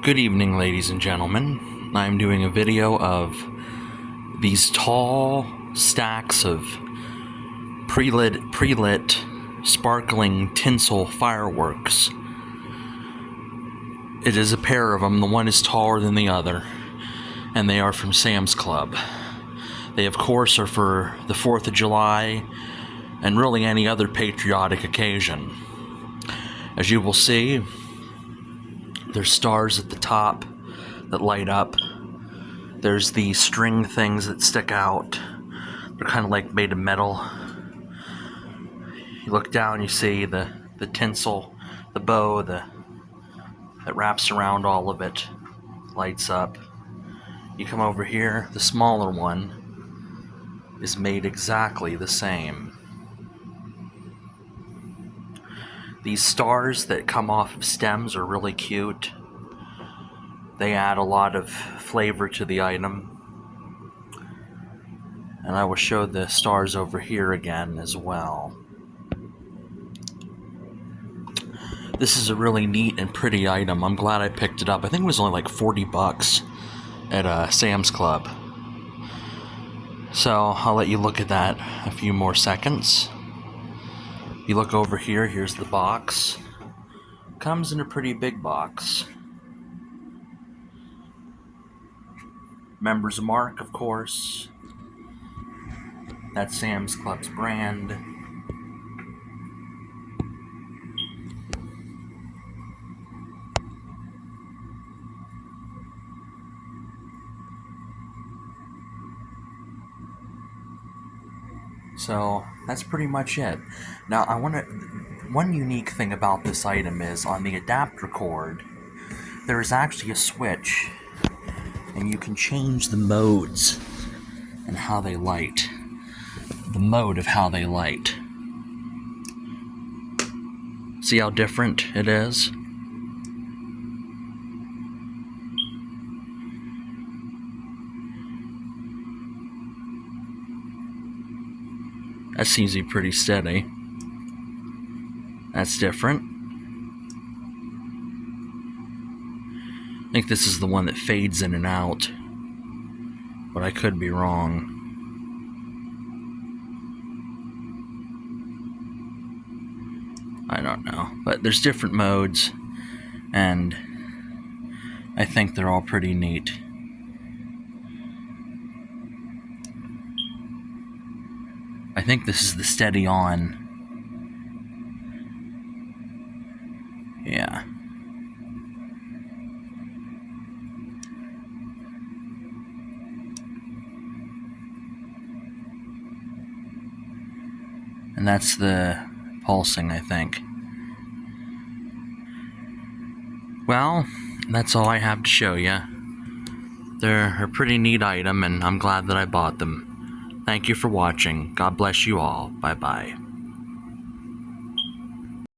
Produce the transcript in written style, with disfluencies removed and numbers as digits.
Good evening, ladies and gentlemen. I'm doing a video of these tall stacks of pre-lit sparkling tinsel fireworks. It is a pair of them. The one is taller than the other, and they are from Sam's Club. They, of course, are for the 4th of July and really any other patriotic occasion. As you will see, there's stars at the top that light up. There's the string things that stick out. They're kind of like made of metal. You look down, you see the tinsel, the bow that wraps around all of it, lights up. You come over here, the smaller one is made exactly the same. These stars that come off of stems are really cute. They add a lot of flavor to the item. And I will show the stars over here again as well. This is a really neat and pretty item. I'm glad I picked it up. I think it was only like $40 at Sam's Club. So I'll let you look at that a few more seconds. You look over here, here's the box. Comes in a pretty big box. Members Mark, of course. That's Sam's Club's brand. So that's pretty much it. Now one unique thing about this item is on the adapter cord, there is actually a switch, and you can change the modes and how they light. The mode of how they light. See how different it is? That seems to be pretty steady. That's different. I think this is the one that fades in and out, but I could be wrong. I don't know, but there's different modes, and I think they're all pretty neat. I think this is the steady on. Yeah. And that's the pulsing, I think. Well, that's all I have to show you. They're a pretty neat item, and I'm glad that I bought them. Thank you for watching. God bless you all. Bye-bye.